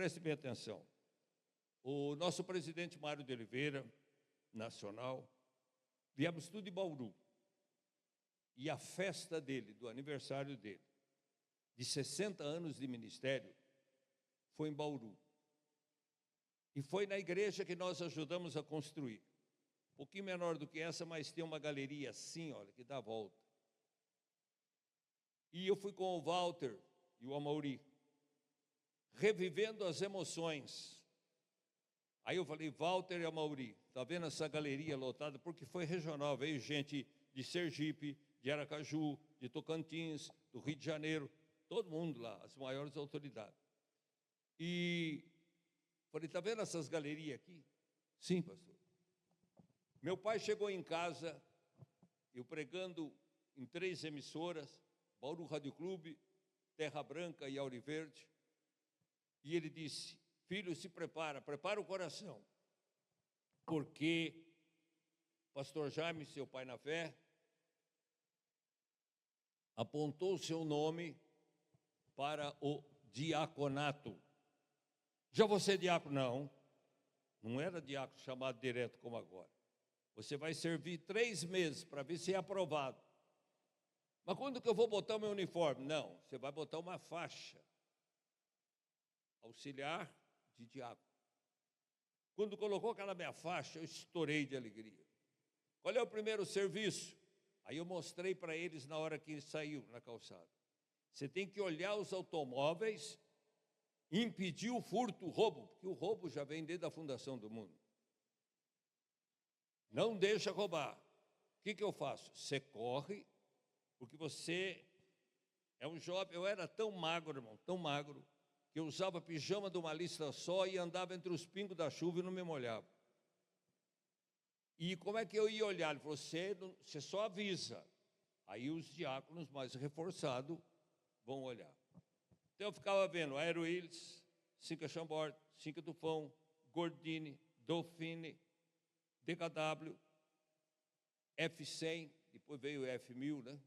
preste bem atenção. O nosso presidente Mário de Oliveira, nacional, viemos tudo de Bauru. E a festa dele, do aniversário dele, de 60 anos de ministério, foi em Bauru. E foi na igreja que nós ajudamos a construir. Um pouquinho menor do que essa, mas tem uma galeria assim, olha, que dá a volta. E eu fui com o Walter e o Amauri, revivendo as emoções. Aí eu falei, Walter e Amauri, está vendo essa galeria lotada? Porque foi regional, veio gente de Sergipe, de Aracaju, de Tocantins, do Rio de Janeiro, todo mundo lá, as maiores autoridades. E falei, está vendo essas galerias aqui? Sim, pastor. Meu pai chegou em casa, eu pregando em 3 emissoras, Bauru Rádio Clube, Terra Branca e Auriverde, e ele disse, filho, se prepara o coração, porque pastor Jaime, seu pai na fé, apontou o seu nome para o diaconato. Já você é diácono? Não era diácono chamado direto como agora. Você vai servir 3 meses para ver se é aprovado. Mas quando que eu vou botar o meu uniforme? Não, você vai botar uma faixa. Auxiliar de diácono. Quando colocou aquela minha faixa, eu estourei de alegria. Qual é o primeiro serviço? Aí eu mostrei para eles na hora que ele saiu na calçada. Você tem que olhar os automóveis, impedir o furto, o roubo, porque o roubo já vem desde a fundação do mundo. Não deixa roubar. O que eu faço? Você corre, porque você é um jovem. Eu era tão magro, irmão, tão magro, que eu usava pijama de uma lista só e andava entre os pingos da chuva e não me molhava. E como é que eu ia olhar? Ele falou, você só avisa. Aí os diáconos mais reforçados vão olhar. Então eu ficava vendo Aero Willis, Cinca Chambord, Cinca Tufão, Gordini, Dauphine, DKW, F100, depois veio o F1000, né?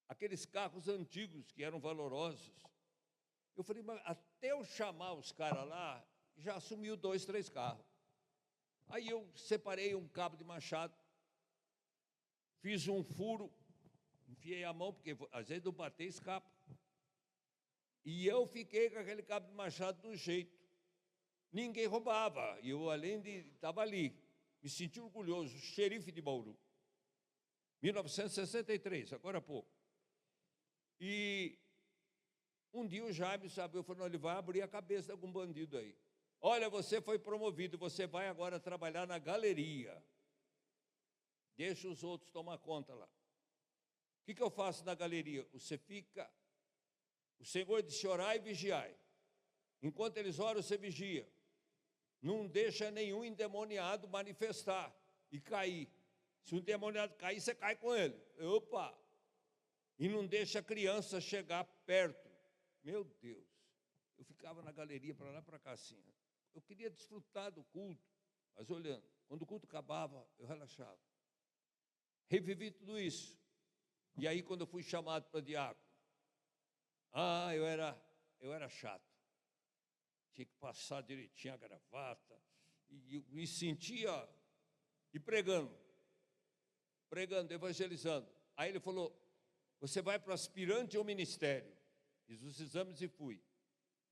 Aqueles carros antigos que eram valorosos. Eu falei, mas até eu chamar os caras lá, já assumiu 2, 3 carros. Aí eu separei um cabo de machado, fiz um furo, enfiei a mão, porque às vezes eu bater escapa. E eu fiquei com aquele cabo de machado do jeito. Ninguém roubava. E eu, além de estava ali, me senti orgulhoso, xerife de Bauru. 1963, agora há pouco. E um dia o Jaime sabia, eu falei, não, ele vai abrir a cabeça de algum bandido aí. Olha, você foi promovido, você vai agora trabalhar na galeria. Deixa os outros tomar conta lá. O que eu faço na galeria? Você fica, o Senhor disse, orai e vigiai. Enquanto eles oram, você vigia. Não deixa nenhum endemoniado manifestar e cair. Se um endemoniado cair, você cai com ele. Opa! E não deixa a criança chegar perto. Meu Deus! Eu ficava na galeria para lá e para cá assim. Eu queria desfrutar do culto, mas olhando. Quando o culto acabava, eu relaxava. Revivi tudo isso. E aí, quando eu fui chamado para diácono, eu era chato. Tinha que passar direitinho a gravata. E eu me sentia, e pregando, evangelizando. Aí ele falou, você vai para o aspirante ao ministério. Fiz os exames e fui.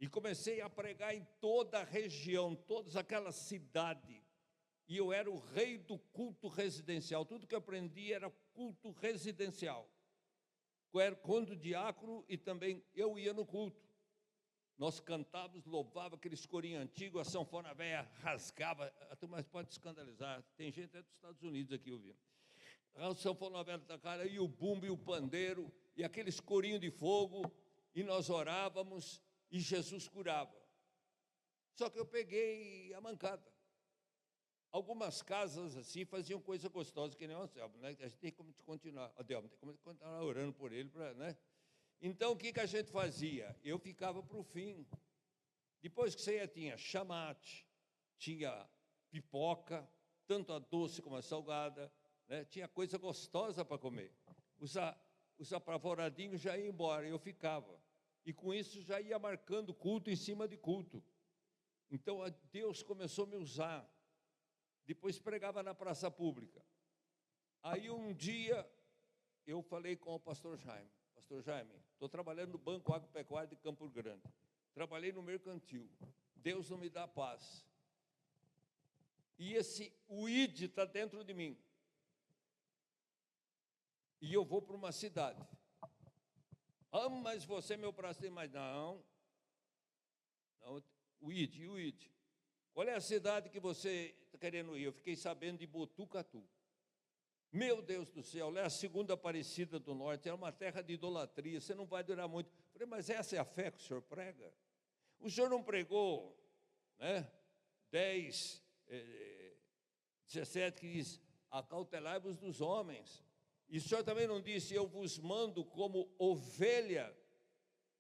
E comecei a pregar em toda a região, todas aquelas cidades. E eu era o rei do culto residencial. Tudo que eu aprendi era culto residencial. Quando diácono, e também eu ia no culto. Nós cantávamos, louvava aqueles corinhos antigos, a sanfona velha rasgava. A turma pode escandalizar. Tem gente até dos Estados Unidos aqui ouvindo. A sanfona velha da cara, e o bumbo, e o pandeiro, e aqueles corinhos de fogo. E nós orávamos, e Jesus curava. Só que eu peguei a mancada. Algumas casas assim faziam coisa gostosa, que nem o Anselmo, né? A gente tem como continuar, Adelmo, tem como continuar orando por ele, né? Então, o que a gente fazia? Eu ficava para o fim. Depois que você ia, tinha chamate, tinha pipoca, tanto a doce como a salgada, né? Tinha coisa gostosa para comer. Os apavoradinhos já iam embora, eu ficava. e com isso já ia marcando culto em cima de culto. Então, Deus começou a me usar. Depois pregava na praça pública. Aí um dia eu falei com o pastor Jaime: pastor Jaime, estou trabalhando no Banco Agropecuário de Campo Grande. Trabalhei no mercantil. Deus não me dá paz. E o ID está dentro de mim. E eu vou para uma cidade. Ah, mas você é meu braço, mas não. O ID. Qual é a cidade que você está querendo ir? Eu fiquei sabendo de Botucatu. Meu Deus do céu, lá é a segunda Aparecida do Norte, é uma terra de idolatria, você não vai durar muito. Eu falei, mas essa é a fé que o senhor prega? O senhor não pregou, né? 10, 17, que diz, acautelai-vos dos homens. E o senhor também não disse, eu vos mando como ovelha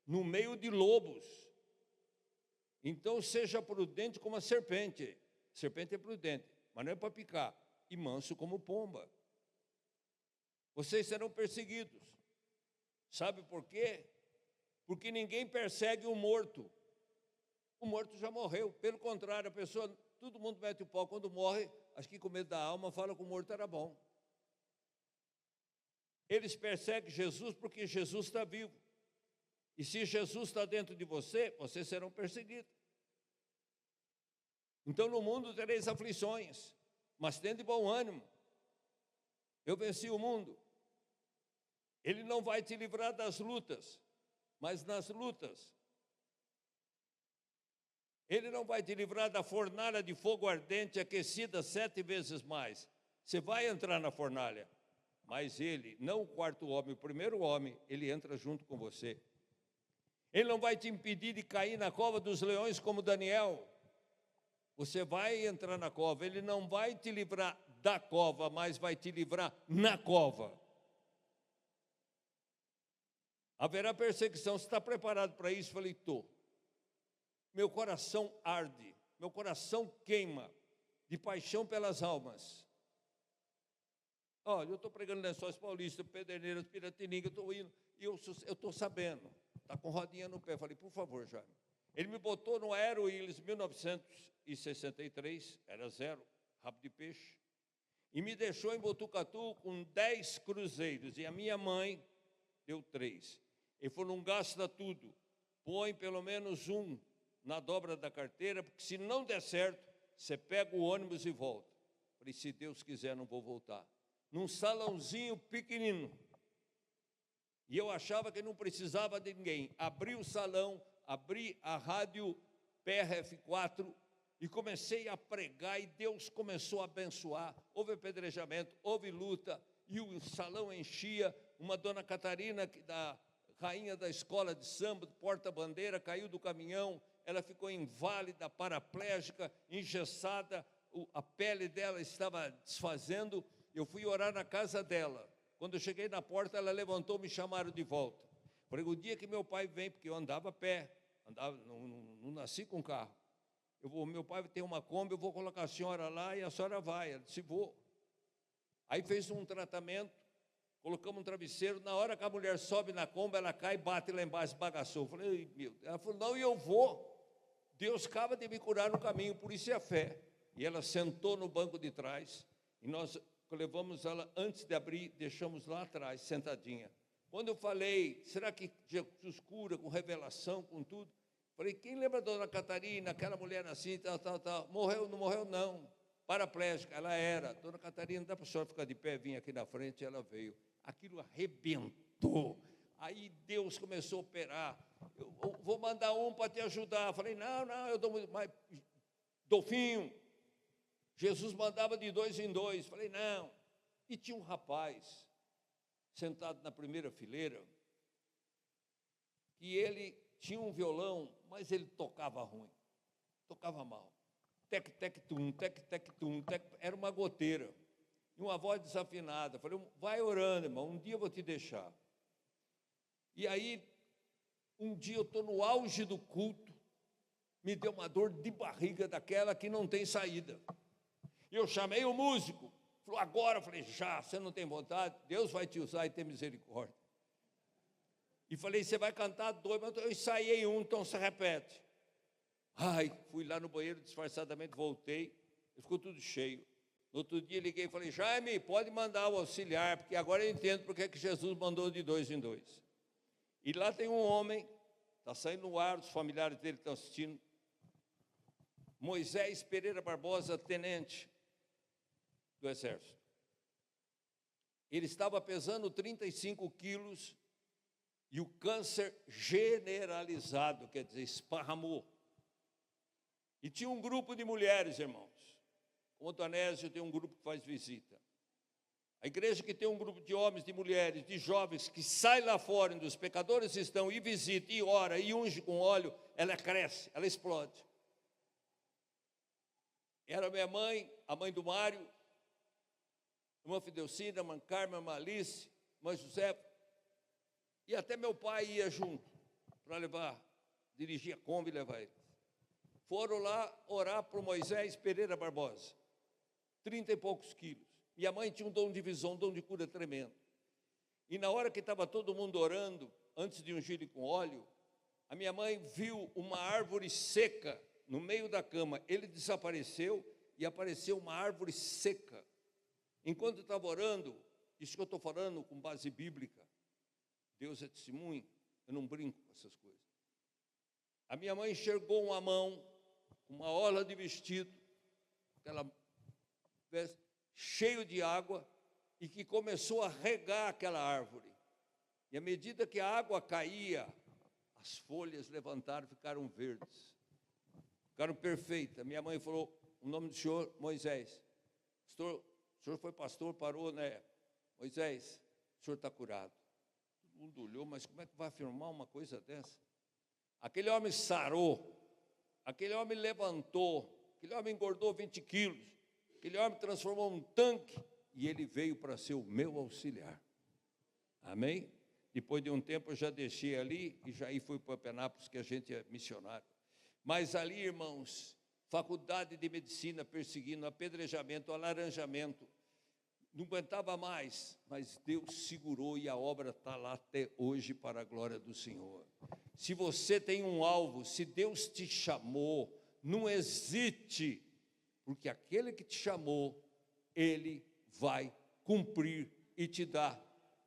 no meio de lobos. Então, seja prudente como a serpente. Serpente é prudente, mas não é para picar. E manso como pomba. Vocês serão perseguidos. Sabe por quê? Porque ninguém persegue o morto. O morto já morreu. Pelo contrário, a pessoa, todo mundo mete o pau. Quando morre, acho que com medo da alma, fala que o morto era bom. Eles perseguem Jesus porque Jesus está vivo. E se Jesus está dentro de você, vocês serão perseguidos. Então, no mundo tereis aflições, mas tende bom ânimo. Eu venci o mundo. Ele não vai te livrar das lutas, mas nas lutas. Ele não vai te livrar da fornalha de fogo ardente, aquecida 7 vezes mais. Você vai entrar na fornalha, mas ele, não o quarto homem, o primeiro homem, ele entra junto com você. Ele não vai te impedir de cair na cova dos leões como Daniel. Você vai entrar na cova, ele não vai te livrar da cova, mas vai te livrar na cova. Haverá perseguição, você está preparado para isso? Eu falei, estou. Meu coração arde, meu coração queima de paixão pelas almas. Olha, eu estou pregando Lençóis Paulista, Pederneiras, Piratininga, eu estou indo, e eu estou sabendo, está com rodinha no pé. Eu falei, por favor, Jaime. Ele me botou no Aero Willis 1963, era 0, rabo de peixe, e me deixou em Botucatu com 10 cruzeiros, e a minha mãe deu 3. Ele falou, não gasta tudo, põe pelo menos um na dobra da carteira, porque se não der certo, você pega o ônibus e volta. Eu falei, se Deus quiser, não vou voltar. Num salãozinho pequenino. E eu achava que não precisava de ninguém. Abri o salão, abri a rádio PRF4 e comecei a pregar, e Deus começou a abençoar. Houve apedrejamento, houve luta, e o salão enchia. Uma dona Catarina, da rainha da escola de samba, do porta-bandeira, caiu do caminhão, ela ficou inválida, paraplégica, engessada, a pele dela estava desfazendo. Eu fui orar na casa dela. Quando eu cheguei na porta, ela levantou, me chamaram de volta. Falei, o dia que meu pai vem, porque eu andava a pé, não nasci com carro. Meu pai tem uma Kombi, eu vou colocar a senhora lá e a senhora vai. Ela disse, vou. Aí fez um tratamento, colocamos um travesseiro. Na hora que a mulher sobe na Kombi, ela cai, bate lá embaixo, bagaçou. Eu falei, meu Deus. Ela falou, não, e eu vou. Deus acaba de me curar no caminho, por isso é a fé. E ela sentou no banco de trás, e nós levamos ela, antes de abrir, deixamos lá atrás, sentadinha. Quando eu falei, será que Jesus cura com revelação, com tudo? Falei, quem lembra da dona Catarina, aquela mulher assim, tal. Morreu, não morreu, não. Paraplégica, ela era. Dona Catarina, dá para a senhora ficar de pé, vinha aqui na frente, ela veio. Aquilo arrebentou. Aí Deus começou a operar. Eu vou mandar um para te ajudar. Falei, não, eu dou muito mais. Dolfinho. Jesus mandava de 2 em 2. Falei, não. E tinha um rapaz sentado na primeira fileira, que ele tinha um violão, mas ele tocava ruim, tocava mal. Tec, tec, tum, tec, tec, tum, tec. Era uma goteira. E uma voz desafinada. Falei, vai orando, irmão, um dia eu vou te deixar. E aí, um dia eu estou no auge do culto, me deu uma dor de barriga daquela que não tem saída. E eu chamei o músico, falou, agora, eu falei, já, você não tem vontade? Deus vai te usar e ter misericórdia. E falei, você vai cantar 2, mas eu ensaiei um, então você repete. Ai, fui lá no banheiro disfarçadamente, voltei, ficou tudo cheio. No outro dia liguei e falei, Jaime, pode mandar o auxiliar, porque agora eu entendo porque que Jesus mandou de 2 em 2. E lá tem um homem, está saindo no ar, os familiares dele estão assistindo, Moisés Pereira Barbosa, tenente do Exército. Ele estava pesando 35 quilos e o câncer generalizado, quer dizer, esparramou. E tinha um grupo de mulheres, irmãos. O Antonésio tem um grupo que faz visita. A igreja que tem um grupo de homens, de mulheres, de jovens, que sai lá fora onde os pecadores estão e visita, e ora, e unge com óleo, ela cresce, ela explode. Era minha mãe, a mãe do Mário, irmã Fidelcina, irmã Carmen, irmã Alice, irmã José, e até meu pai ia junto, para levar, dirigir a Kombi e levar ele. Foram lá orar para o Moisés Pereira Barbosa, 30 e poucos quilos. Minha mãe tinha um dom de visão, um dom de cura tremendo. E na hora que estava todo mundo orando, antes de ungir ele com óleo, a minha mãe viu uma árvore seca no meio da cama. Ele desapareceu e apareceu uma árvore seca. Enquanto estava orando, isso que eu estou falando com base bíblica, Deus é testemunho, eu não brinco com essas coisas. A minha mãe enxergou uma mão, uma orla de vestido, aquela cheio de água, e que começou a regar aquela árvore. E à medida que a água caía, as folhas levantaram, ficaram verdes, ficaram perfeitas. Minha mãe falou, o nome do senhor, Moisés. O senhor foi pastor, parou, né? Moisés, o senhor está curado. Todo mundo olhou, mas como é que vai afirmar uma coisa dessa? Aquele homem sarou, aquele homem levantou, aquele homem engordou 20 quilos, aquele homem transformou um tanque e ele veio para ser o meu auxiliar. Amém? Depois de um tempo eu já deixei ali e já fui para Penápolis, que a gente é missionário. Mas ali, irmãos, faculdade de medicina perseguindo, apedrejamento, alaranjamento, não aguentava mais, mas Deus segurou e a obra está lá até hoje para a glória do Senhor. Se você tem um alvo, se Deus te chamou, não hesite, porque aquele que te chamou, Ele vai cumprir e te dar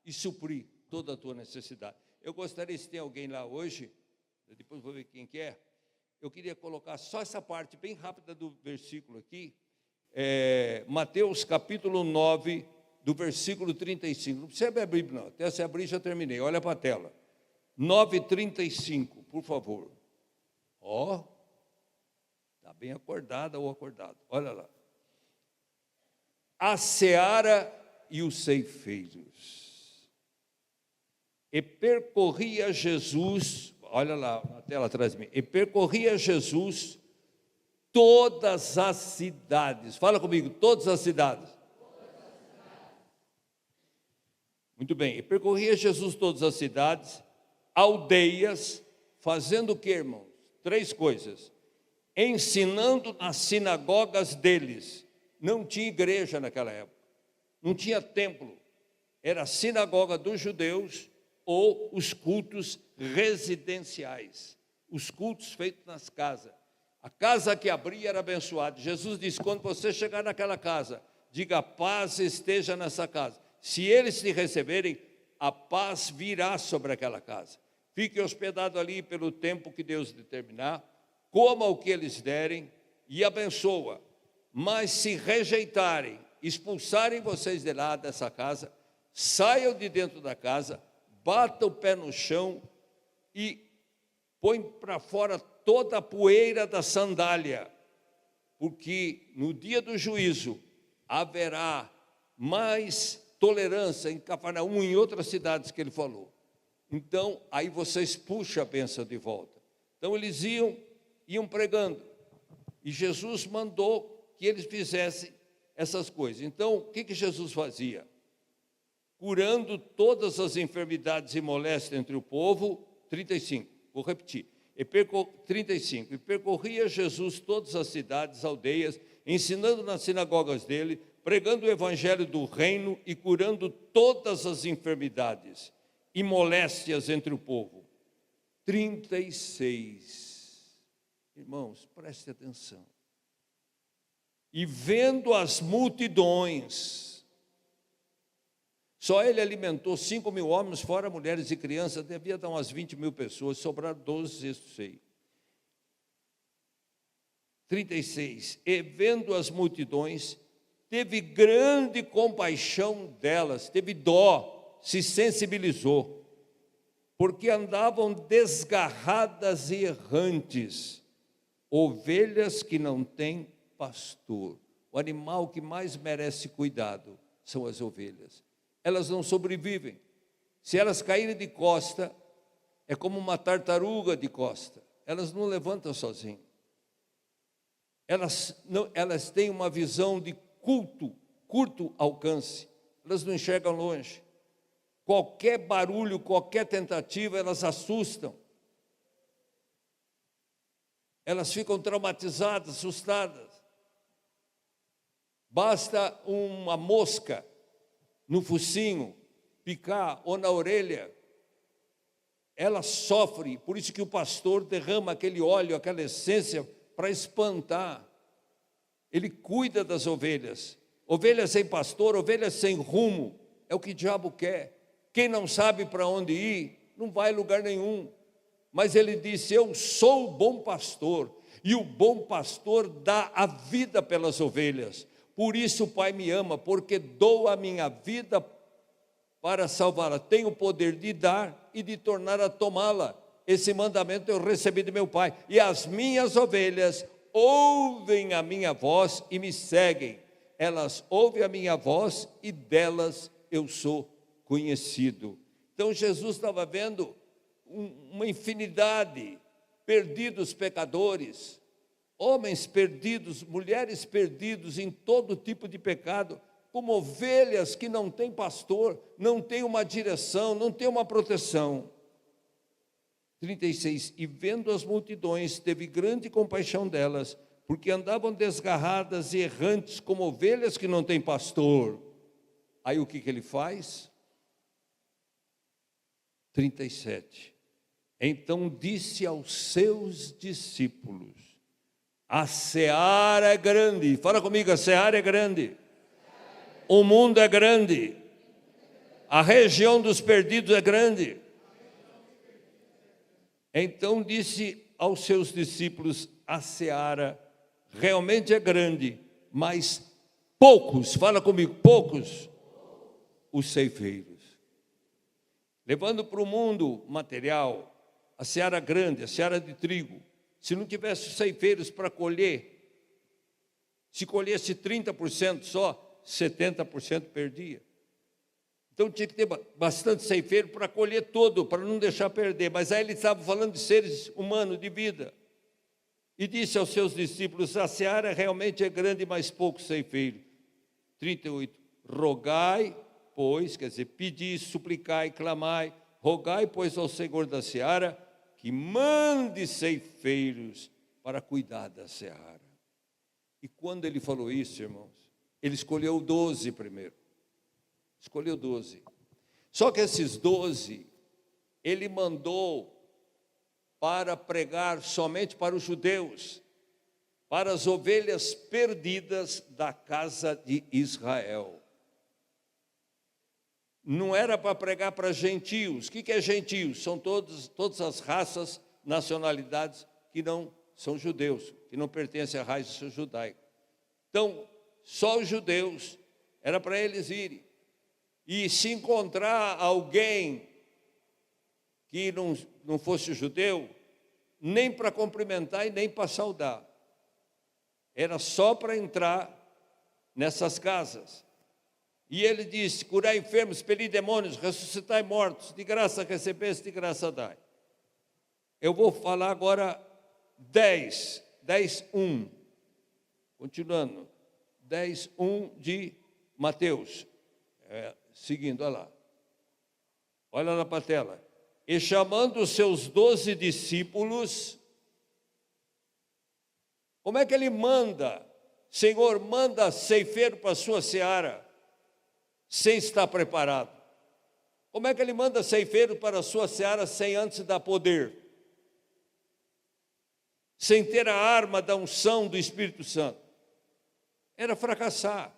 e suprir toda a tua necessidade. Eu gostaria, se tem alguém lá hoje, depois vou ver quem que é, eu queria colocar só essa parte bem rápida do versículo aqui, Mateus capítulo 9, do versículo 35. Não precisa abrir a Bíblia, não. Até se abrir, já terminei. Olha para a tela. 9:35, por favor. Ó, está bem acordada ou acordado. Olha lá. A seara e os ceifeiros. E percorria Jesus, olha lá na tela atrás de mim. E percorria Jesus todas as cidades. Fala comigo, todas as cidades. Muito bem. E percorria Jesus todas as cidades, aldeias, fazendo o que, irmãos? 3 coisas. Ensinando nas sinagogas deles. Não tinha igreja naquela época. Não tinha templo. Era a sinagoga dos judeus ou os cultos residenciais. Os cultos feitos nas casas. A casa que abria era abençoada. Jesus disse, quando você chegar naquela casa, diga, paz esteja nessa casa. Se eles te receberem, a paz virá sobre aquela casa. Fique hospedado ali pelo tempo que Deus determinar, coma o que eles derem e abençoa. Mas se rejeitarem, expulsarem vocês de lá dessa casa, saiam de dentro da casa, bata o pé no chão e põe para fora toda a poeira da sandália, porque no dia do juízo haverá mais tolerância em Cafarnaum e em outras cidades que ele falou. Então, aí vocês puxam a bênção de volta. Então, eles iam pregando, e Jesus mandou que eles fizessem essas coisas. Então, o que Jesus fazia? Curando todas as enfermidades e moléstias entre o povo, 35, vou repetir. 35, e percorria Jesus todas as cidades, aldeias, ensinando nas sinagogas dele, pregando o evangelho do reino e curando todas as enfermidades e moléstias entre o povo. 36. Irmãos, preste atenção. E vendo as multidões, só ele alimentou 5.000 homens, fora mulheres e crianças, devia dar umas 20.000 pessoas, sobraram 12 cestos cheios. 36. E vendo as multidões, teve grande compaixão delas, teve dó, se sensibilizou, porque andavam desgarradas e errantes, ovelhas que não têm pastor. O animal que mais merece cuidado são as ovelhas. Elas não sobrevivem. Se elas caírem de costa, é como uma tartaruga de costa. Elas não levantam sozinhas. Elas têm uma visão de curto alcance. Elas não enxergam longe. Qualquer barulho, qualquer tentativa, elas assustam. Elas ficam traumatizadas, assustadas. Basta uma mosca no focinho picar ou na orelha, ela sofre. Por isso que o pastor derrama aquele óleo, aquela essência para espantar. Ele cuida das ovelhas. Ovelhas sem pastor, ovelhas sem rumo, é o que o diabo quer. Quem não sabe para onde ir, não vai a lugar nenhum. Mas ele disse: eu sou o bom pastor, e o bom pastor dá a vida pelas ovelhas. Por isso o Pai me ama, porque dou a minha vida para salvá-la. Tenho o poder de dar e de tornar a tomá-la. Esse mandamento eu recebi de meu Pai. E as minhas ovelhas ouvem a minha voz e me seguem. Elas ouvem a minha voz e delas eu sou conhecido. Então Jesus estava vendo uma infinidade, perdidos pecadores, homens perdidos, mulheres perdidos em todo tipo de pecado, como ovelhas que não têm pastor, não têm uma direção, não têm uma proteção. 36. E vendo as multidões, teve grande compaixão delas, porque andavam desgarradas e errantes, como ovelhas que não têm pastor. Aí o que ele faz? 37. Então disse aos seus discípulos: a seara é grande. Fala comigo, a seara é grande. O mundo é grande. A região dos perdidos é grande. Então disse aos seus discípulos: a seara realmente é grande, mas poucos, fala comigo, poucos, os ceifeiros. Levando para o mundo material, a seara grande, a seara de trigo, se não tivesse ceifeiros para colher, se colhesse 30% só, 70% perdia. Então tinha que ter bastante ceifeiro para colher todo, para não deixar perder. Mas aí ele estava falando de seres humanos, de vida. E disse aos seus discípulos: a seara realmente é grande, mas poucos ceifeiros. 38. Rogai, pois, quer dizer, pedi, suplicai, clamai, rogai, pois, ao Senhor da seara, que mande ceifeiros para cuidar da seara. E quando ele falou isso, irmãos, ele escolheu 12 primeiro. Escolheu 12. Só que esses 12, ele mandou para pregar somente para os judeus, para as ovelhas perdidas da casa de Israel. Não era para pregar para gentios. O que é gentios? São todas as raças, nacionalidades que não são judeus, que não pertencem à raça judaica. Então, só os judeus, era para eles irem. E se encontrar alguém que não fosse judeu, nem para cumprimentar e nem para saudar. Era só para entrar nessas casas. E ele disse: curai enfermos, expelir demônios, ressuscitai mortos, de graça recebeste, de graça dai. Eu vou falar agora 10:1. Continuando. 10:1 de Mateus. Seguindo, olha lá. Olha lá para a tela. E chamando os seus 12 discípulos, como é que ele manda? Senhor, manda ceifeiro para a sua seara, sem estar preparado. Como é que ele manda ceifeiro para a sua seara sem antes dar poder? Sem ter a arma da unção do Espírito Santo? Era fracassar.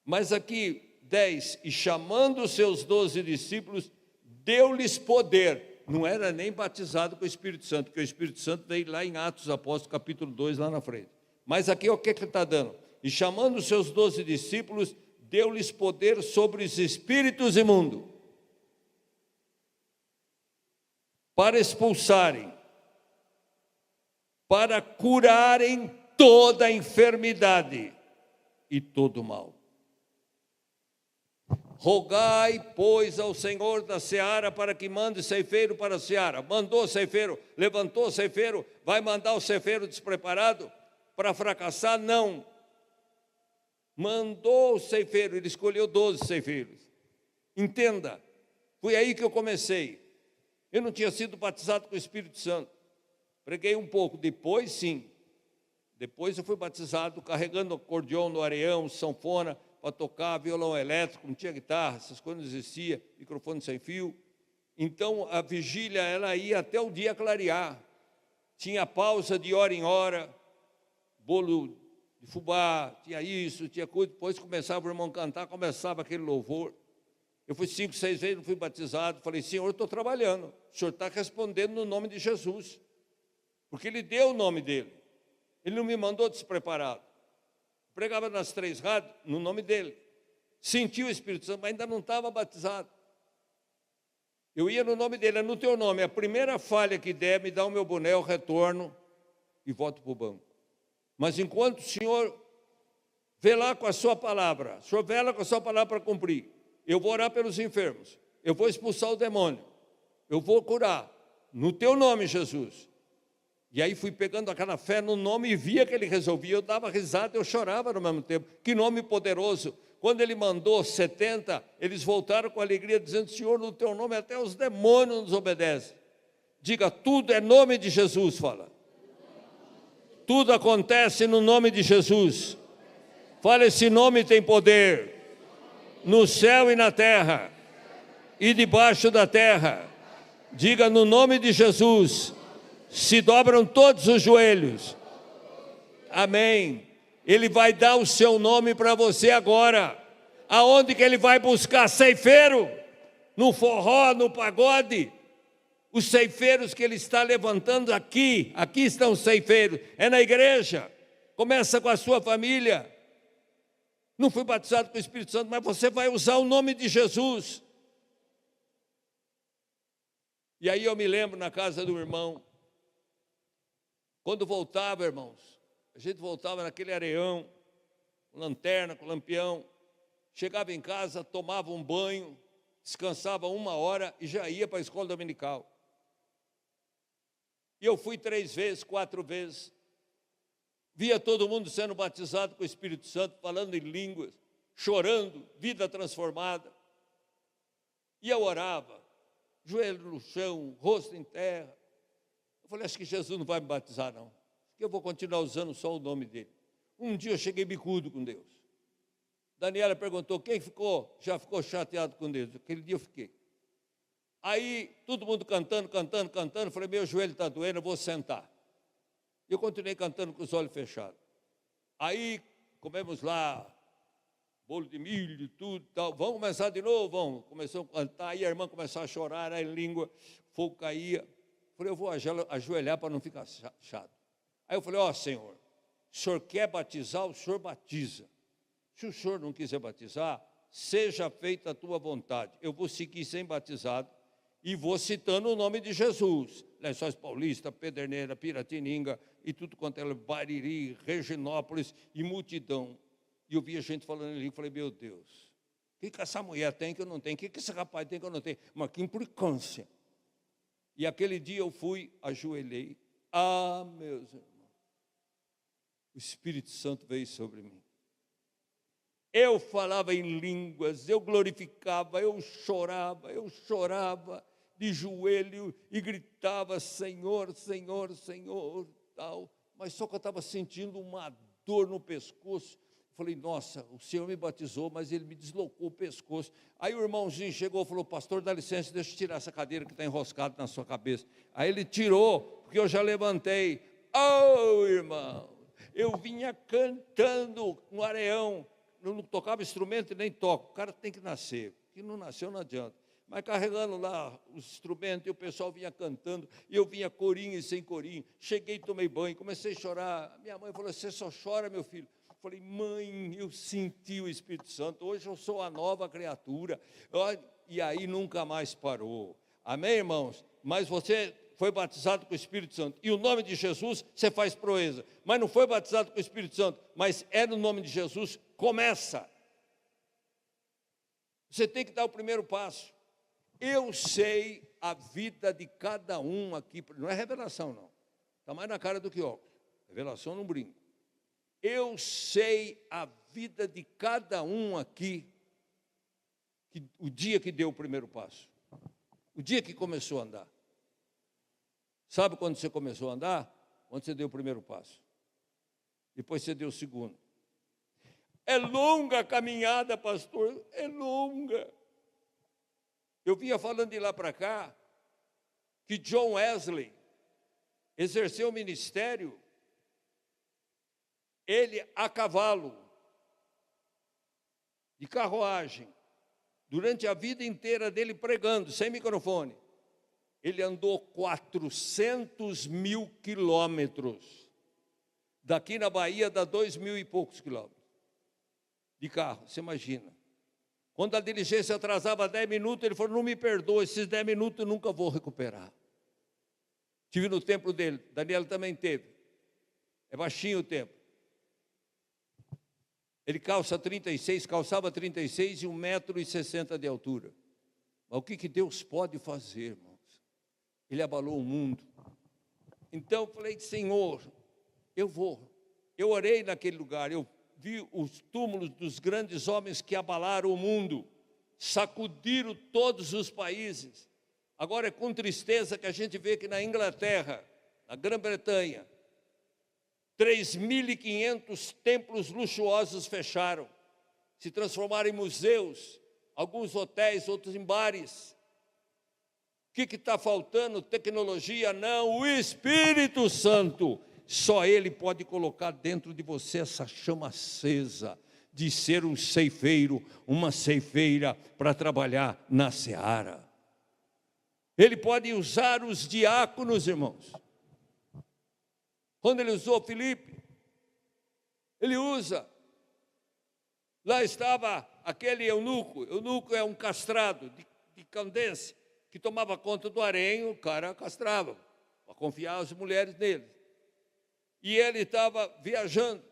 Mas aqui, 10, e chamando os seus 12 discípulos, deu-lhes poder. Não era nem batizado com o Espírito Santo, porque o Espírito Santo veio lá em Atos Apóstolos, capítulo 2, lá na frente. Mas aqui o que ele está dando? E chamando os seus 12 discípulos, deu-lhes poder sobre os espíritos imundos, para expulsarem, para curarem toda a enfermidade e todo o mal. Rogai, pois, ao Senhor da seara para que mande ceifeiro para a seara. Mandou ceifeiro, levantou ceifeiro, vai mandar o ceifeiro despreparado para fracassar? Não. Mandou o ceifeiro, ele escolheu 12 ceifeiros. Entenda, foi aí que eu comecei. Eu não tinha sido batizado com o Espírito Santo. Preguei um pouco, depois sim. Depois eu fui batizado carregando acordeão no areião, sanfona, para tocar violão elétrico, não tinha guitarra, essas coisas não existiam, microfone sem fio. Então a vigília, ela ia até o dia clarear. Tinha pausa de hora em hora, bolo de fubá, tinha isso, tinha coisa. Depois começava o irmão a cantar, começava aquele louvor. Eu fui 5, 6 vezes, não fui batizado. Falei, Senhor, eu estou trabalhando. O Senhor está respondendo no nome de Jesus. Porque Ele deu o nome dEle. Ele não me mandou despreparado. Pregava nas 3 rádios, no nome dEle. Senti o Espírito Santo, mas ainda não estava batizado. Eu ia no nome dEle, é no teu nome. A primeira falha que der, me dá o meu boné, eu retorno e volto para o banco. Mas enquanto o Senhor vê lá com a sua palavra, o Senhor vela com a sua palavra para cumprir, eu vou orar pelos enfermos, eu vou expulsar o demônio, eu vou curar, no teu nome, Jesus. E aí fui pegando aquela fé no nome e via que ele resolvia. Eu dava risada, eu chorava no mesmo tempo. Que nome poderoso. Quando ele mandou 70, eles voltaram com alegria, dizendo, Senhor, no teu nome até os demônios nos obedecem. Diga, tudo é nome de Jesus, fala. Tudo acontece no nome de Jesus. Fala, esse nome tem poder. No céu e na terra. E debaixo da terra. Diga, no nome de Jesus. Se dobram todos os joelhos. Amém. Ele vai dar o seu nome para você agora. Aonde que ele vai buscar ceifeiro? No forró, no pagode? Os ceifeiros que ele está levantando aqui estão os ceifeiros. É na igreja. Começa com a sua família. Não fui batizado com o Espírito Santo, mas você vai usar o nome de Jesus. E aí eu me lembro na casa do irmão, quando voltava, irmãos, a gente voltava naquele areião, com lanterna, com lampião, chegava em casa, tomava um banho, descansava 1 hora e já ia para a escola dominical. E eu fui 3 vezes, 4 vezes, via todo mundo sendo batizado com o Espírito Santo, falando em línguas, chorando, vida transformada. E eu orava, joelho no chão, rosto em terra. Eu falei, acho que Jesus não vai me batizar, não. Acho que eu vou continuar usando só o nome dele. Um dia eu cheguei bicudo com Deus. Daniela perguntou, quem já ficou chateado com Deus? Aquele dia eu fiquei. Aí, todo mundo cantando, eu falei, meu joelho está doendo, eu vou sentar. Eu continuei cantando com os olhos fechados. Aí, comemos lá, bolo de milho e tudo, tal. Vamos começar de novo? Vamos. Começou a cantar, aí a irmã começou a chorar, aí a língua, fogo caía. Falei, eu vou ajoelhar para não ficar chato. Aí eu falei, ó Senhor, o Senhor quer batizar, o Senhor batiza. Se o Senhor não quiser batizar, seja feita a tua vontade. Eu vou seguir sem batizado e vou citando o nome de Jesus. Lençóis Paulista, Pederneira, Piratininga e tudo quanto é Bariri, Reginópolis e multidão. E eu via gente falando ali, falei, meu Deus, o que essa mulher tem que eu não tenho? O que esse rapaz tem que eu não tenho? Mas que implicância. E aquele dia eu fui, ajoelhei. Ah, meus irmãos, o Espírito Santo veio sobre mim. Eu falava em línguas, eu glorificava, eu chorava de joelho e gritava, Senhor, Senhor, Senhor, tal. Mas só que eu estava sentindo uma dor no pescoço. Falei, nossa, o Senhor me batizou, mas Ele me deslocou o pescoço. Aí o irmãozinho chegou e falou, pastor, dá licença, deixa eu tirar essa cadeira que está enroscada na sua cabeça. Aí ele tirou, porque eu já levantei. Oh, irmão, eu vinha cantando no areão, eu não tocava instrumento e nem toco, o cara tem que nascer, que não nasceu não adianta. Mas carregando lá os instrumentos, e o pessoal vinha cantando, e eu vinha corinho e sem corinho. Cheguei, tomei banho, comecei a chorar. Minha mãe falou, você só chora, meu filho? Falei, mãe, eu senti o Espírito Santo, hoje eu sou a nova criatura. E aí nunca mais parou. Amém, irmãos? Mas você foi batizado com o Espírito Santo, e o nome de Jesus você faz proeza. Mas não foi batizado com o Espírito Santo, mas é no nome de Jesus, começa. Você tem que dar o primeiro passo. Eu sei a vida de cada um aqui, não é revelação não, está mais na cara do que óculos, revelação não brinco. Eu sei a vida de cada um aqui, o dia que deu o primeiro passo, o dia que começou a andar. Sabe quando você começou a andar? Quando você deu o primeiro passo. Depois você deu o segundo. É longa a caminhada, pastor, é longa. Eu vinha falando de lá para cá, que John Wesley exerceu o ministério, ele a cavalo, de carruagem, durante a vida inteira dele pregando, sem microfone. Ele andou 400 mil quilômetros. Daqui na Bahia dá 2.000 e poucos quilômetros de carro, você imagina. Quando a diligência atrasava 10 minutos, ele falou, não me perdoa, esses 10 minutos eu nunca vou recuperar. Tive no templo dele, Daniel também teve. É baixinho o templo. Ele calçava 36 e 1,60 m de altura. Mas o que Deus pode fazer, irmãos? Ele abalou o mundo. Então eu falei, Senhor, eu vou. Eu orei naquele lugar, eu vi os túmulos dos grandes homens que abalaram o mundo, sacudiram todos os países. Agora é com tristeza que a gente vê que na Inglaterra, na Grã-Bretanha, 3.500 templos luxuosos fecharam, se transformaram em museus, alguns hotéis, outros em bares. O que está faltando? Tecnologia? Não, o Espírito Santo. Só Ele pode colocar dentro de você essa chama acesa de ser um ceifeiro, uma ceifeira para trabalhar na seara. Ele pode usar os diáconos, irmãos. Quando ele usou Filipe, ele usa. Lá estava aquele eunuco. Eunuco é um castrado de Candense, que tomava conta do harém, o cara castrava, para confiar as mulheres nele. E ele estava viajando,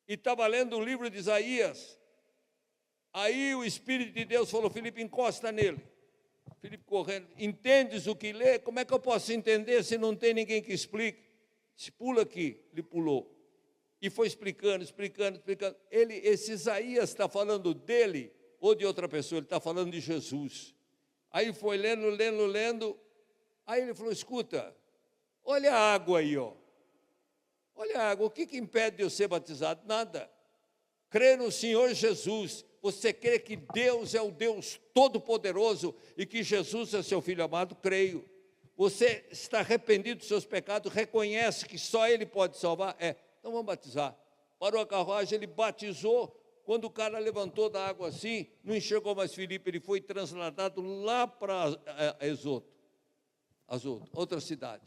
e estava lendo o livro de Isaías. Aí o Espírito de Deus falou, Filipe, encosta nele. Filipe correndo, entendes o que lê? Como é que eu posso entender se não tem ninguém que explique? Se pula aqui, ele pulou. E foi explicando. Esse Isaías está falando dele ou de outra pessoa? Ele está falando de Jesus. Aí foi lendo. Aí ele falou, escuta, olha a água aí, ó. Olha a água, o que impede de eu ser batizado? Nada. Crê no Senhor Jesus. Você crê que Deus é o Deus Todo-Poderoso e que Jesus é seu Filho amado? Creio. Você está arrependido dos seus pecados, reconhece que só Ele pode salvar? Então vamos batizar. Parou a carruagem, ele batizou. Quando o cara levantou da água assim, não enxergou mais Filipe, ele foi transladado lá para Azoto, outra cidade.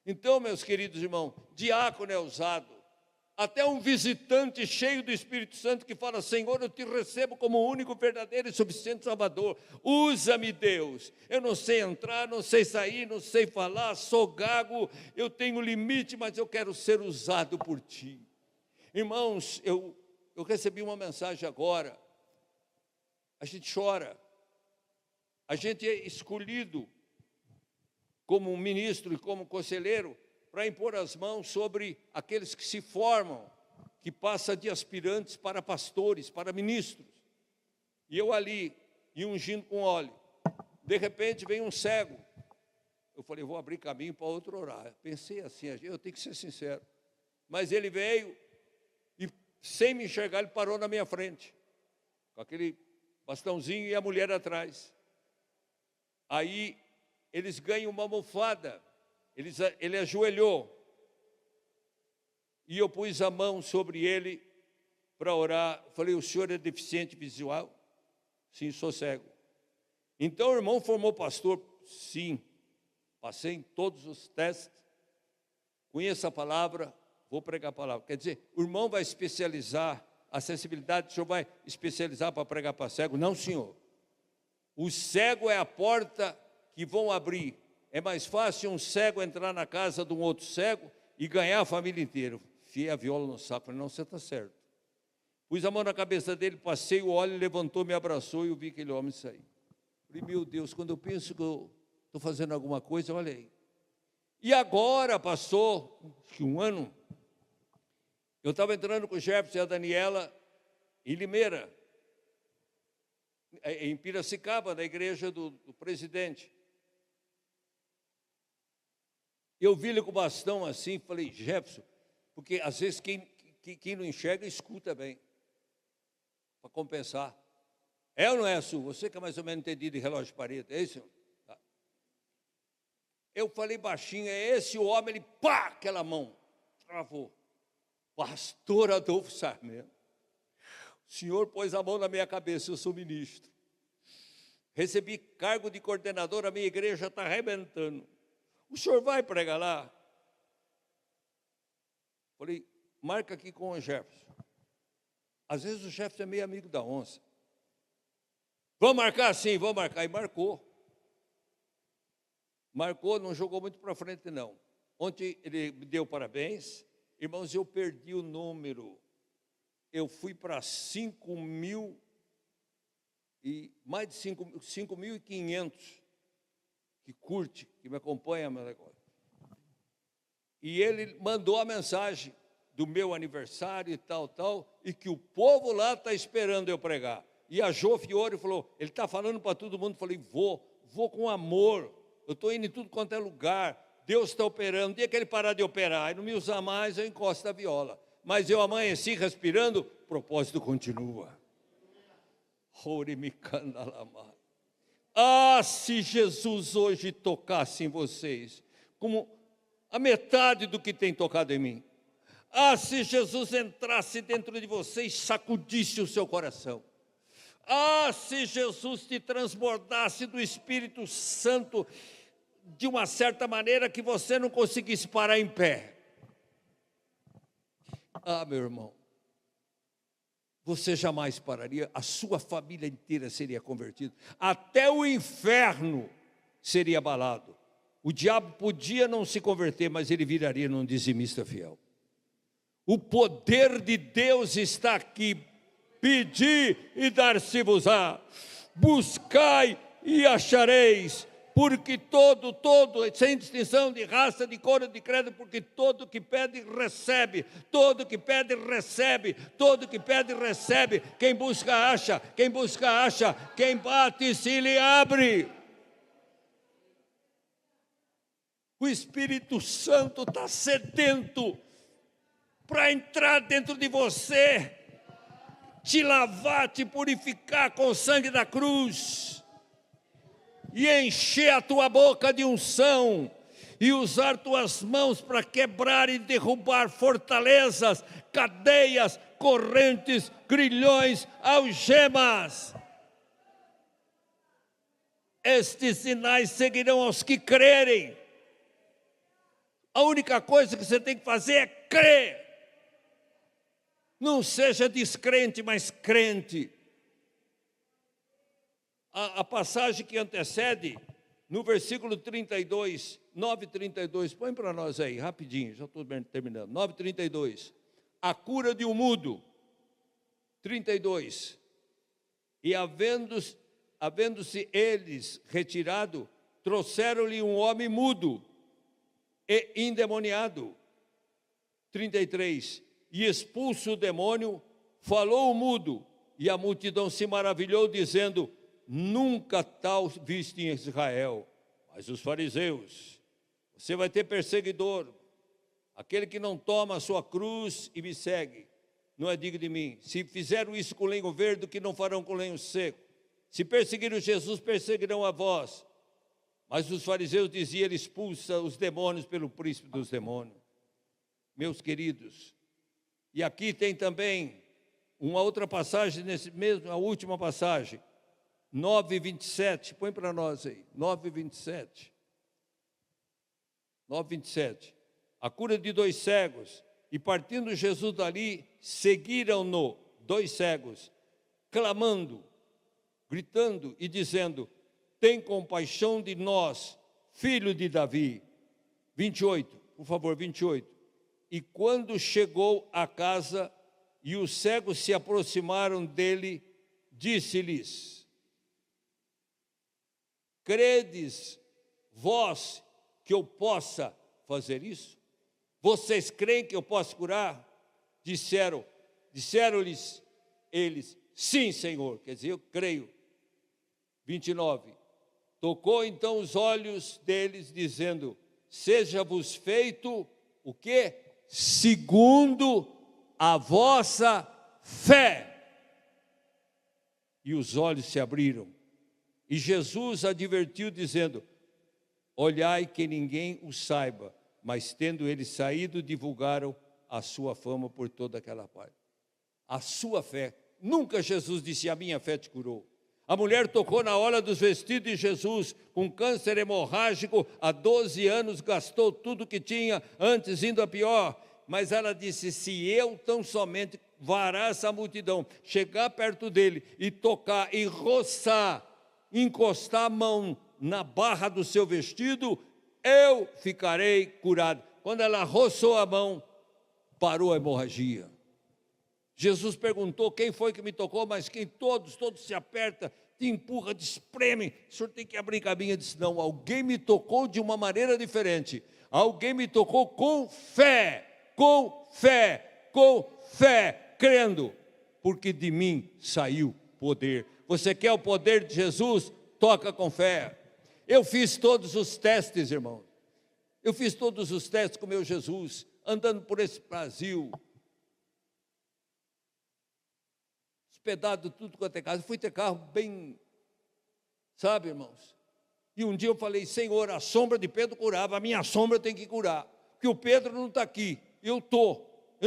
Então, meus queridos irmãos, diácono é usado. Até um visitante cheio do Espírito Santo que fala, Senhor, eu te recebo como o único, verdadeiro e suficiente Salvador. Usa-me, Deus. Eu não sei entrar, não sei sair, não sei falar, sou gago, eu tenho limite, mas eu quero ser usado por Ti. Irmãos, eu recebi uma mensagem agora. A gente chora. A gente é escolhido como ministro e como conselheiro para impor as mãos sobre aqueles que se formam, que passa de aspirantes para pastores, para ministros. E eu ali, e ungindo com óleo. De repente vem um cego. Eu falei, vou abrir caminho para outro orar. Pensei assim, eu tenho que ser sincero. Mas ele veio e sem me enxergar, ele parou na minha frente, com aquele bastãozinho e a mulher atrás. Aí eles ganham uma almofada, ele ajoelhou, e eu pus a mão sobre ele para orar. Falei: o senhor é deficiente visual? Sim, sou cego. Então o irmão formou pastor? Sim. Passei em todos os testes, conheço a palavra, vou pregar a palavra. Quer dizer, o irmão vai especializar, a sensibilidade, o senhor vai especializar para pregar para cego? Não, senhor. O cego é a porta que vão abrir. É mais fácil um cego entrar na casa de um outro cego e ganhar a família inteira. Fiei a viola no saco. Falei: não, você está certo. Pus a mão na cabeça dele, passei o óleo, levantou, me abraçou e eu vi aquele homem sair. Falei: meu Deus, quando eu penso que eu estou fazendo alguma coisa, olha aí. E agora passou, acho que um ano, eu estava entrando com o Jefferson e a Daniela em Limeira, em Piracicaba, na igreja do presidente. Eu vi ele com o bastão assim, falei: Jefferson, porque às vezes quem não enxerga, escuta bem, para compensar. É ou não é, Su? Você que é mais ou menos entendido de relógio de parede, é isso? Tá. Eu falei baixinho: é esse o homem? Ele, pá, aquela mão, travou. Pastor Adolfo Sarmento, o senhor pôs a mão na minha cabeça, eu sou ministro. Recebi cargo de coordenador, a minha igreja está arrebentando. O senhor vai pregar lá? Falei: marca aqui com o Jefferson. Às vezes o Jefferson é meio amigo da onça. Vamos marcar? Sim, vamos marcar. E marcou. Marcou, não jogou muito para frente, não. Ontem ele me deu parabéns. Irmãos, eu perdi o número. Eu fui para 5.000 e mais de 5.500 que curte, que me acompanha. E ele mandou a mensagem do meu aniversário e tal, e que o povo lá está esperando eu pregar. E a Jô Fiore falou: ele está falando para todo mundo. Falei: vou com amor, eu estou indo em tudo quanto é lugar, Deus está operando. O dia que ele parar de operar e não me usar mais, eu encosto a viola. Mas eu amanheci respirando, o propósito continua. Ah, se Jesus hoje tocasse em vocês, como a metade do que tem tocado em mim. Ah, se Jesus entrasse dentro de vocês, sacudisse o seu coração. Ah, se Jesus te transbordasse do Espírito Santo de uma certa maneira que você não conseguisse parar em pé. Ah, meu irmão, você jamais pararia, a sua família inteira seria convertida, até o inferno seria abalado. O diabo podia não se converter, mas ele viraria num dizimista fiel. O poder de Deus está aqui. Pedi e dar-se-vos-á, buscai e achareis, porque todo, sem distinção de raça, de cor, de credo, porque todo que pede, recebe, todo que pede, recebe, todo que pede, recebe, quem busca, acha, quem bate, se lhe abre. O Espírito Santo está sedento para entrar dentro de você, te lavar, te purificar com o sangue da cruz, e encher a tua boca de unção, e usar tuas mãos para quebrar e derrubar fortalezas, cadeias, correntes, grilhões, algemas. Estes sinais seguirão aos que crerem. A única coisa que você tem que fazer é crer. Não seja descrente, mas crente. A passagem que antecede, no versículo 32, 9:32, põe para nós aí, rapidinho, já estou terminando. 9:32, a cura de um mudo. 32, e havendo-se eles retirado, trouxeram-lhe um homem mudo e endemoniado. 33, e expulso o demônio, falou o mudo, e a multidão se maravilhou, dizendo: nunca tal visto em Israel. Mas os fariseus: você vai ter perseguidor, aquele que não toma a sua cruz e me segue. não é digno de mim. Se fizeram isso com lenho verde, o que não farão com lenho seco? Se perseguiram Jesus, perseguirão a vós. Mas os fariseus diziam, ele expulsa os demônios pelo príncipe dos demônios. Meus queridos, e aqui tem também uma outra passagem, nesse mesmo, a última passagem, 9:27, põe para nós aí, 9:27. 9:27. A cura de 2 cegos, e partindo Jesus dali, seguiram-no 2 cegos, clamando, gritando e dizendo, tem compaixão de nós, filho de Davi. 28, por favor, 28. E quando chegou à casa e os cegos se aproximaram dele, disse-lhes, credes vós que eu possa fazer isso? Vocês creem que eu posso curar? Disseram-lhes eles, sim, Senhor. Quer dizer, eu creio. 29. Tocou então os olhos deles, dizendo, seja-vos feito o quê? Segundo a vossa fé. E os olhos se abriram. E Jesus advertiu, dizendo, olhai que ninguém o saiba, mas tendo eles saído, divulgaram a sua fama por toda aquela parte. A sua fé. Nunca Jesus disse, a minha fé te curou. A mulher tocou na orla dos vestidos de Jesus, com câncer hemorrágico, há 12 anos, gastou tudo que tinha, antes indo a pior. Mas ela disse, se eu tão somente varar essa multidão, chegar perto dele e tocar, e roçar, encostar a mão na barra do seu vestido, eu ficarei curado. Quando ela roçou a mão, parou a hemorragia. Jesus perguntou, quem foi que me tocou? Mas quem? Todos se aperta, te empurra, te espreme. O senhor tem que abrir caminho. Eu disse, não, alguém me tocou de uma maneira diferente. Alguém me tocou com fé, crendo, porque de mim saiu poder. Você quer o poder de Jesus? Toca com fé. Eu fiz todos os testes, irmão. Eu fiz todos os testes com o meu Jesus, andando por esse Brasil, hospedado tudo quanto é casa. Fui ter carro bem, sabe, irmãos? E um dia eu falei, Senhor, a sombra de Pedro curava, a minha sombra tem que curar, porque o Pedro não está aqui, eu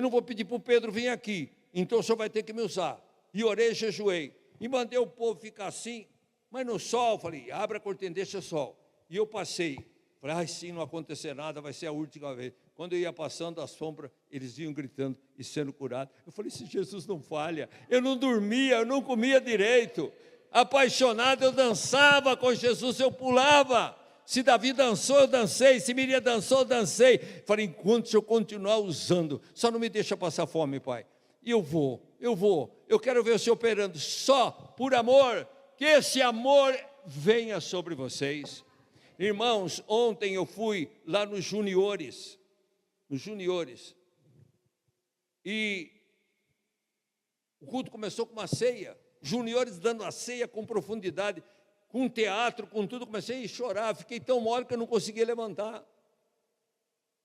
não vou pedir para o Pedro vir aqui, então o senhor vai ter que me usar. E orei, jejuei, e mandei o povo ficar assim, mas no sol, falei, abre a cortina, deixa o sol. E eu passei, falei, ai, se não acontecer nada, vai ser a última vez. Quando eu ia passando a sombra, eles iam gritando e sendo curados. Eu falei, se Jesus não falha, eu não dormia, eu não comia direito. Apaixonado, eu dançava com Jesus, eu pulava. Se Davi dançou, eu dancei. Se Miriam dançou, eu dancei. Falei, enquanto eu continuar usando, só não me deixa passar fome, Pai. E eu quero ver o Senhor operando só por amor, que esse amor venha sobre vocês. Irmãos, ontem eu fui lá nos juniores, e o culto começou com uma ceia, juniores dando a ceia com profundidade, com teatro, com tudo, comecei a chorar, fiquei tão mole que eu não conseguia levantar.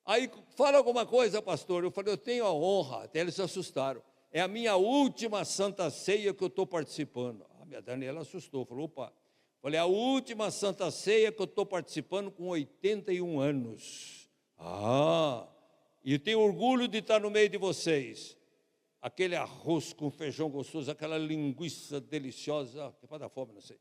Aí, fala alguma coisa, pastor. Eu falei, eu tenho a honra, até eles se assustaram, é a minha última santa ceia que eu estou participando. A minha Daniela assustou, falou, opa. Falei, a última santa ceia que eu estou participando com 81 anos. E eu tenho orgulho de estar no meio de vocês. Aquele arroz com feijão gostoso, aquela linguiça deliciosa, que é para dar fome, não sei.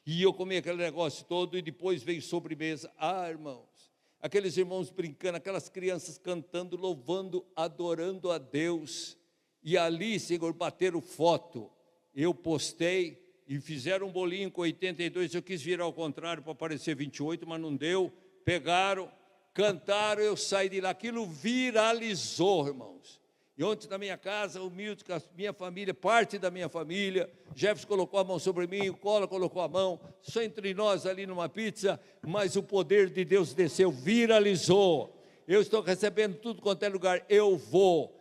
E eu comi aquele negócio todo e depois veio sobremesa. Irmãos, aqueles irmãos brincando, aquelas crianças cantando, louvando, adorando a Deus. E ali, Senhor, bateram foto. Eu postei. E fizeram um bolinho com 82, eu quis virar ao contrário para aparecer 28, mas não deu. Pegaram, cantaram, eu saí de lá. Aquilo viralizou, irmãos. E ontem na minha casa, humilde, com a minha família, parte da minha família, Jefferson colocou a mão sobre mim, o Cola colocou a mão, só entre nós ali numa pizza, mas o poder de Deus desceu, viralizou. Eu estou recebendo tudo quanto é lugar, eu vou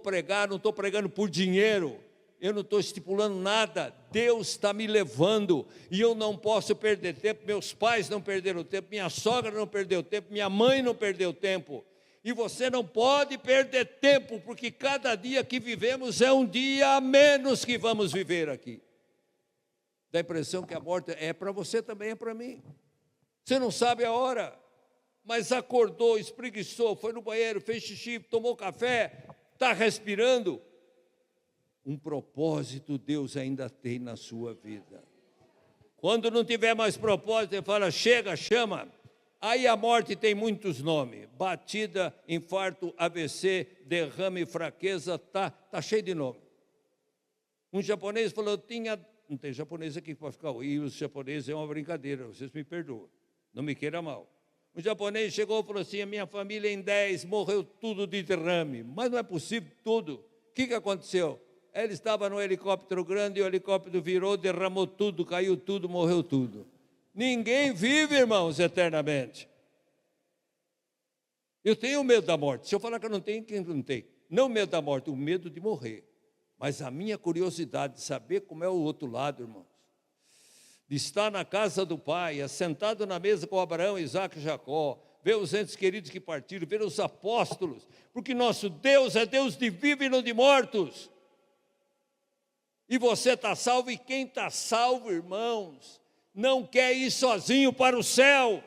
pregar, não estou pregando por dinheiro. Eu não estou estipulando nada, Deus está me levando, e eu não posso perder tempo, meus pais não perderam tempo, minha sogra não perdeu tempo, minha mãe não perdeu tempo, E você não pode perder tempo, porque cada dia que vivemos é um dia a menos que vamos viver aqui. Dá a impressão que a morte é para você também, é para mim. Você não sabe a hora, mas acordou, espreguiçou, foi no banheiro, fez xixi, tomou café, está respirando. Um propósito Deus ainda tem na sua vida. Quando não tiver mais propósito, ele fala, chega, chama. Aí a morte tem muitos nomes, batida, infarto, AVC, derrame, fraqueza, tá cheio de nome. Um japonês falou, não tem japonês aqui para ficar, e os japoneses é uma brincadeira, vocês me perdoam, não me queira mal. Um japonês chegou e falou assim, a minha família em 10 morreu tudo de derrame, mas não é possível tudo. O que aconteceu? Ele estava no helicóptero grande, e o helicóptero virou, derramou tudo, caiu tudo, morreu tudo. Ninguém vive, irmãos, eternamente. Eu tenho medo da morte. Se eu falar que eu não tenho, quem não tem? Não medo da morte, o medo de morrer. Mas a minha curiosidade de saber como é o outro lado, irmãos. De estar na casa do Pai, assentado na mesa com Abraão, Isaac e Jacó, ver os entes queridos que partiram, ver os apóstolos, porque nosso Deus é Deus de vivos e não de mortos. E você está salvo, e quem está salvo, irmãos, não quer ir sozinho para o céu.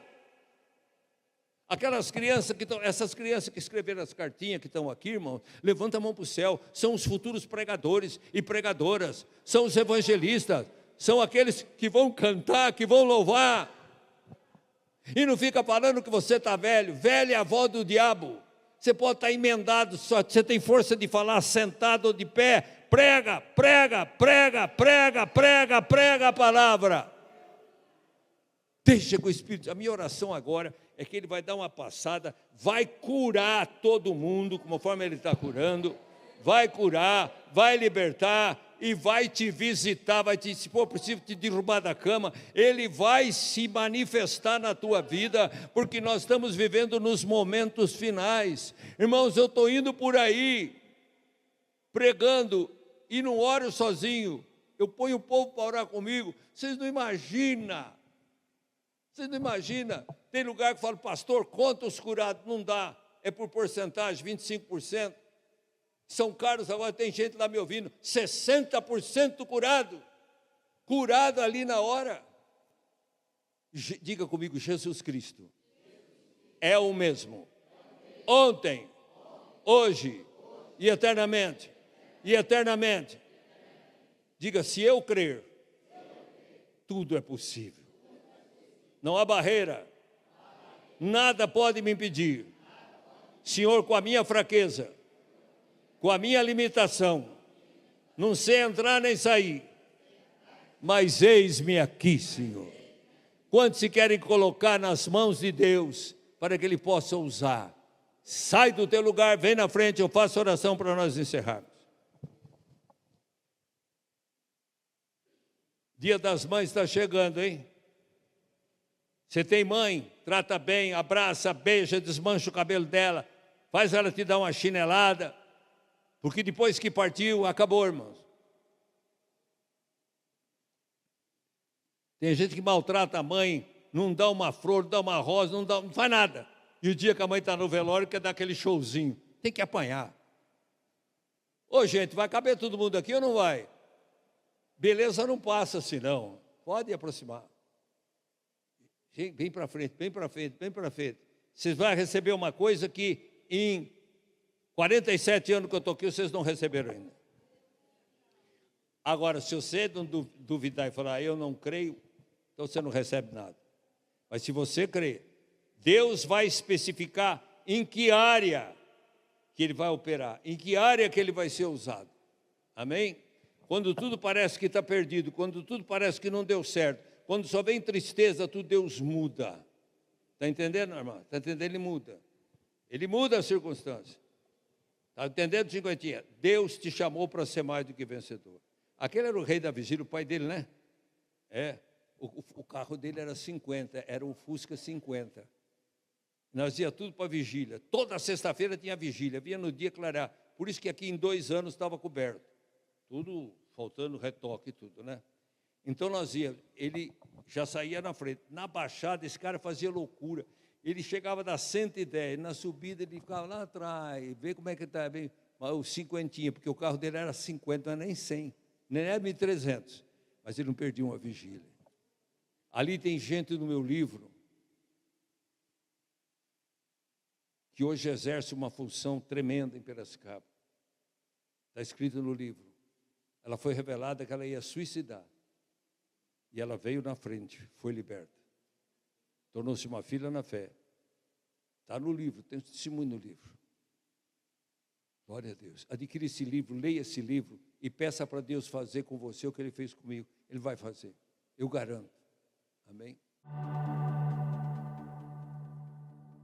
Aquelas crianças essas crianças que escreveram as cartinhas que estão aqui, irmãos, levanta a mão para o céu, são os futuros pregadores e pregadoras, são os evangelistas, são aqueles que vão cantar, que vão louvar, e não fica falando que você está velho, velho é a avó do diabo, você pode estar emendado, só você tem força de falar sentado ou de pé, prega, prega, prega, prega, prega, prega a palavra. Deixa com o Espírito. A minha oração agora é que ele vai dar uma passada, vai curar todo mundo, conforme ele está curando, vai curar, vai libertar e vai te visitar, vai te, se for possível, te derrubar da cama, ele vai se manifestar na tua vida, porque nós estamos vivendo nos momentos finais. Irmãos, eu estou indo por aí, pregando, e não oro sozinho, eu ponho o povo para orar comigo, vocês não imaginam, tem lugar que fala, pastor, conta os curados, não dá, é por porcentagem, 25%, São Carlos agora tem gente lá me ouvindo, 60% curado ali na hora, diga comigo, Jesus Cristo, é o mesmo, ontem, hoje e eternamente, diga, se eu crer, tudo é possível, não há barreira, nada pode me impedir, Senhor, com a minha fraqueza, com a minha limitação, não sei entrar nem sair, mas eis-me aqui, Senhor. Quantos se querem colocar nas mãos de Deus, para que Ele possa usar? Sai do teu lugar, vem na frente, eu faço oração para nós encerrarmos. Dia das Mães está chegando, hein? Você tem mãe, trata bem, abraça, beija, desmancha o cabelo dela, faz ela te dar uma chinelada, porque depois que partiu, acabou, irmãos. Tem gente que maltrata a mãe, não dá uma flor, não dá uma rosa, não faz nada. E o dia que a mãe está no velório, quer dar aquele showzinho, tem que apanhar. Ô gente, vai caber todo mundo aqui ou não vai? Beleza não passa assim não, pode aproximar. Vem para frente, vem para frente, vem para frente. Vocês vão receber uma coisa que em 47 anos que eu estou aqui, vocês não receberam ainda. Agora, se você não duvidar e falar, eu não creio, então você não recebe nada. Mas se você crer, Deus vai especificar em que área que Ele vai operar, em que área que Ele vai ser usado. Amém? Quando tudo parece que está perdido, quando tudo parece que não deu certo, quando só vem tristeza, tudo Deus muda. Está entendendo, irmão? Está entendendo? Ele muda. Ele muda a circunstância. Está entendendo, cinquentinha? Deus te chamou para ser mais do que vencedor. Aquele era o rei da vigília, o pai dele, né? O carro dele era 50, era um Fusca 50. Nós ia tudo para a vigília. Toda sexta-feira tinha vigília, vinha no dia clarear. Por isso que aqui em 2 anos estava coberto. Tudo faltando retoque e tudo, né? Então nós íamos, ele já saía na frente. Na baixada, esse cara fazia loucura. Ele chegava das 110, na subida ele ficava lá atrás, vê como é que está, bem, o cinquentinha, porque o carro dele era 50, não era nem 100, nem era 1.300, mas ele não perdia uma vigília. Ali tem gente no meu livro que hoje exerce uma função tremenda em Piracicaba. Está escrito no livro. Ela foi revelada que ela ia suicidar. E ela veio na frente, foi liberta. Tornou-se uma filha na fé. Está no livro, tem testemunho no livro. Glória a Deus. Adquira esse livro, leia esse livro e peça para Deus fazer com você o que Ele fez comigo. Ele vai fazer, eu garanto. Amém?